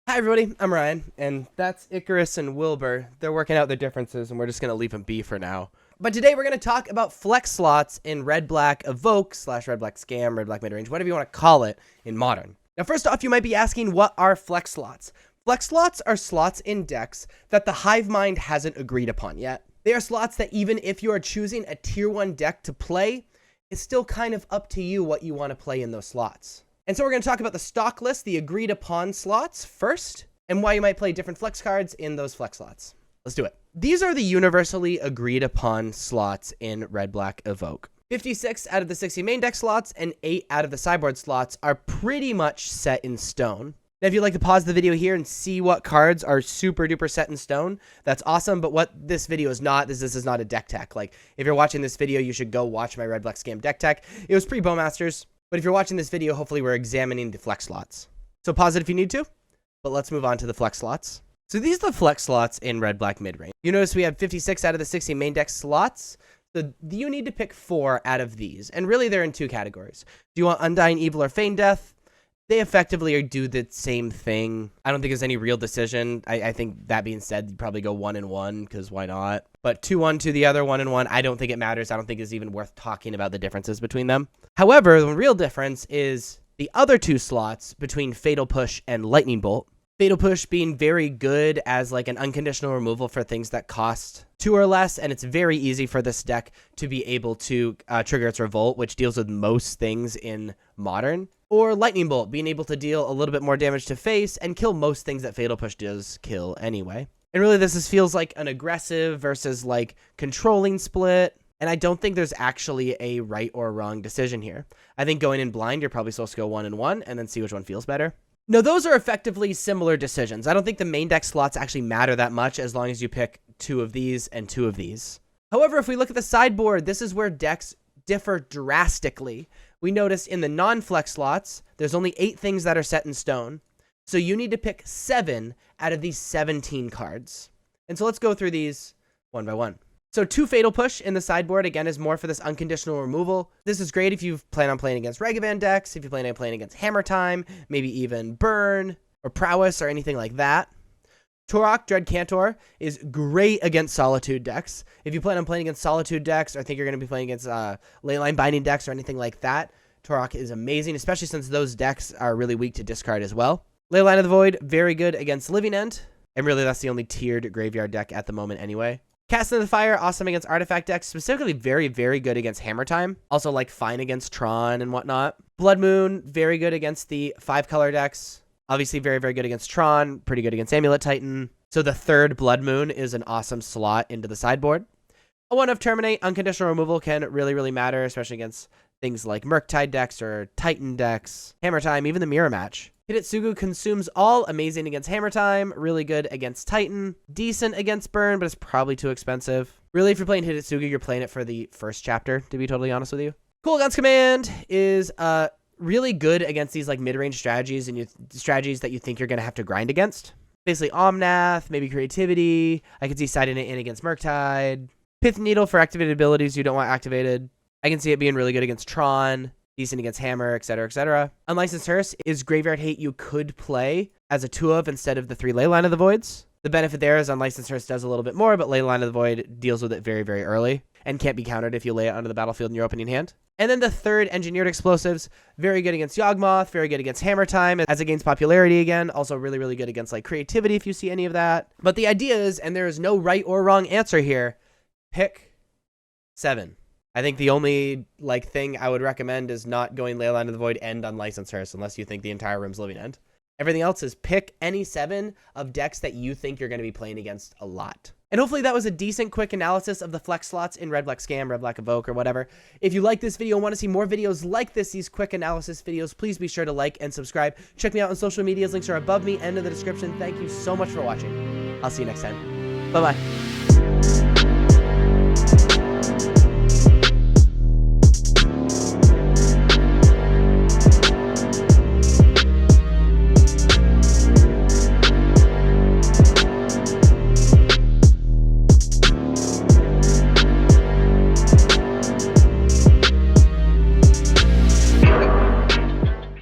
Hi everybody, I'm Ryan, and that's Icarus and Wilbur. They're working out their differences, and we're just going to leave them be for now. But today we're going to talk about flex slots in Red Black Evoke / Red Black Scam, Red Black Midrange, whatever you want to call it in Modern. Now first off, you might be asking, what are flex slots? Flex slots are slots in decks that the hive mind hasn't agreed upon yet. They are slots that even if you are choosing a tier 1 deck to play, it's still kind of up to you what you want to play in those slots. And so we're going to talk about the stock list, the agreed upon slots first, and why you might play different flex cards in those flex slots. Let's do it. These are the universally agreed upon slots in Red Black Evoke. 56 out of the 60 main deck slots and 8 out of the sideboard slots are pretty much set in stone. Now, if you'd like to pause the video here and see what cards are super duper set in stone, that's awesome. But what this video is not, this is not a deck tech. Like, if you're watching this video, you should go watch my Red Black Scam deck tech. It was pre-Bowmasters. But if you're watching this video, hopefully we're examining the flex slots. So pause it if you need to, but let's move on to the flex slots. So these are the flex slots in Red Black Midrange. You notice we have 56 out of the 60 main deck slots. So you need to pick 4 out of these. And really they're in 2 categories. Do you want Undying Evil or Feign Death? They effectively do the same thing. I don't think there's any real decision. I think that being said, you'd probably go 1 and 1 because why not? But 2-1 to the other, 1 and 1. I don't think it matters. I don't think it's even worth talking about the differences between them. However, the real difference is the other 2 slots between Fatal Push and Lightning Bolt. Fatal Push being very good as like an unconditional removal for things that cost 2 or less, and it's very easy for this deck to be able to trigger its Revolt, which deals with most things in Modern. Or Lightning Bolt, being able to deal a little bit more damage to face and kill most things that Fatal Push does kill anyway. And really this feels like an aggressive versus like controlling split. And I don't think there's actually a right or wrong decision here. I think going in blind, you're probably supposed to go 1 and 1 and then see which one feels better. No, those are effectively similar decisions. I don't think the main deck slots actually matter that much as long as you pick 2 of these and 2 of these. However, if we look at the sideboard, this is where decks differ drastically. We notice in the non-flex slots, there's only 8 things that are set in stone. So you need to pick 7 out of these 17 cards. And so let's go through these one by one. So 2 Fatal Push in the sideboard, again, is more for this unconditional removal. This is great if you plan on playing against Ragavan decks, if you plan on playing against Hammer Time, maybe even Burn or Prowess or anything like that. Turok Dread Cantor is great against Solitude decks. If you plan on playing against Solitude decks or think you're going to be playing against Leyline Binding decks or anything like that, Turok is amazing, especially since those decks are really weak to discard as well. Leyline of the Void, very good against Living End. And really, that's the only tiered graveyard deck at the moment anyway. Cast in the Fire, awesome against Artifact decks, specifically very, very good against Hammer Time. Also, like, fine against Tron and whatnot. Blood Moon, very good against the 5-color decks. Obviously, very, very good against Tron, pretty good against Amulet Titan. So the 3rd Blood Moon is an awesome slot into the sideboard. A 1-of Terminate, unconditional removal can really, really matter, especially against things like Murktide decks or Titan decks. Hammer Time, even the Mirror Match. Hidetsugu consumes all, amazing against Hammer Time, really good against Titan, decent against Burn, but it's probably too expensive. Really, if you're playing Hidetsugu, you're playing it for the first chapter, to be totally honest with you. Cool Guns Command is really good against these like mid-range strategies and strategies that you think you're going to have to grind against. Basically Omnath, maybe Creativity. I could see siding it in against Murktide. Pith Needle for activated abilities you don't want activated. I can see it being really good against Tron, decent against Hammer, etc., etc. Unlicensed Hearse is graveyard hate you could play as a 2-of instead of the 3 Leyline of the Voids. The benefit there is Unlicensed Hearse does a little bit more, but Leyline of the Void deals with it very, very early and can't be countered if you lay it onto the battlefield in your opening hand. And then the 3rd Engineered Explosives, very good against Yawgmoth, very good against Hammer Time as it gains popularity again. Also really, really good against like Creativity if you see any of that. But the idea is, and there is no right or wrong answer here, pick 7. I think the only like thing I would recommend is not going Leyline of the Void and Unlicensed Hearse unless you think the entire room's Living End. Everything else is pick any 7 of decks that you think you're going to be playing against a lot. And hopefully that was a decent quick analysis of the flex slots in Red Black Scam, Red Black Evoke, or whatever. If you like this video and want to see more videos like this, these quick analysis videos, please be sure to like and subscribe. Check me out on social medias. Links are above me and in the description. Thank you so much for watching. I'll see you next time. Bye-bye.